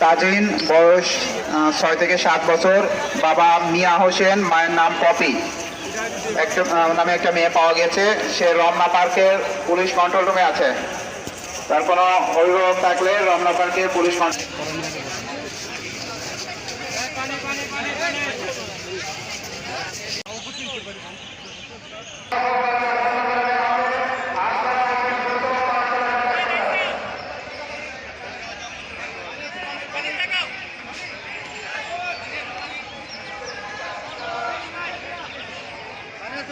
তাজিন, বয়স 6 থেকে 7 বছর, বাবা মিয়া হোসেন, মায়ের নাম পপি। একটা নামে একটা মেয়ে পাওয়া গেছে, সে রমনা পার্কের পুলিশ কন্ট্রোল রুমে আছে। তার কোনো অভিভাবক থাকলে রমনা পার্কের পুলিশ কন্ট্রোল।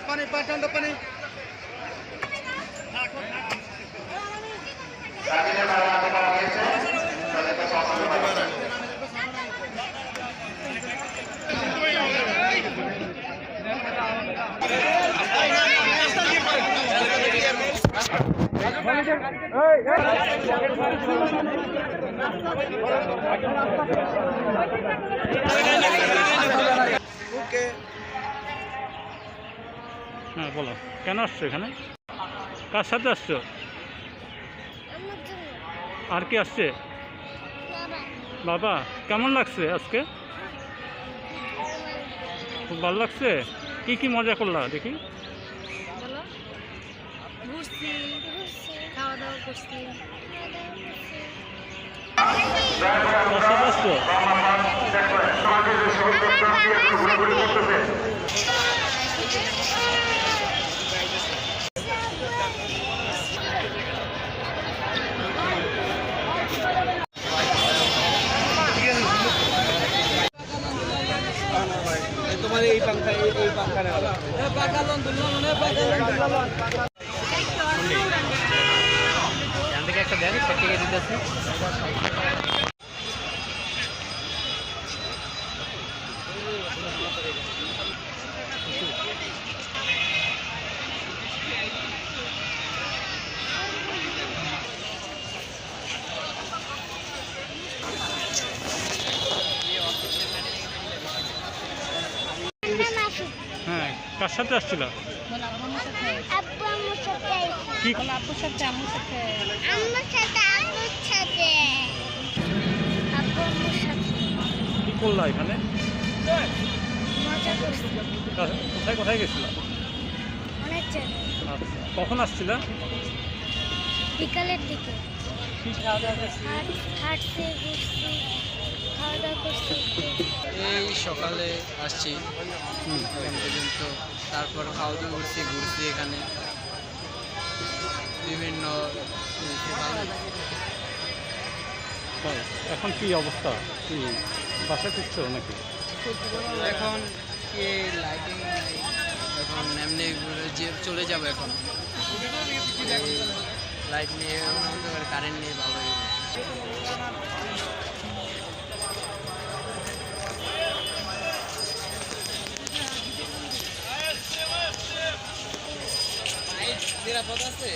পানি ঠান্ডা পানি হ্যাঁ বলো, কেন আসছো এখানে? কার সাথে আসছো? আর কি আসছে? বাবা। কেমন লাগছে আজকে? খুব ভালো লাগছে। কি কি মজা করলা দেখি? ঘুরছি, খাওয়া দাওয়া করছি। কার সাথে আসছো? তোমার এই পাঙ্খা একটা দেন, থেকে দিতেছি। হ্যাঁ, কার সাথে আসছিল? কি কি করলা এখানে? কোথায় কোথায় গেছিল? আচ্ছা, কখন আসছিল? বিকালের দিকে কি খাওয়া দাওয়া? হাঁটছি, ঘুরছি, খাওয়া দাওয়া করছি। এই সকালে আসছি এখন পর্যন্ত, তারপর খাওয়া দাওয়া করছি, ঘুরছি এখানে বিভিন্ন ভালো। এখন কি অবস্থা? কি বাসা ফিরছো নাকি? এখন কি লাইটিং নাই, এখন এমনি চলে যাবো। এখন লাইট নিয়ে কারেন্ট নিয়ে ভালো নিরাপদ আছে।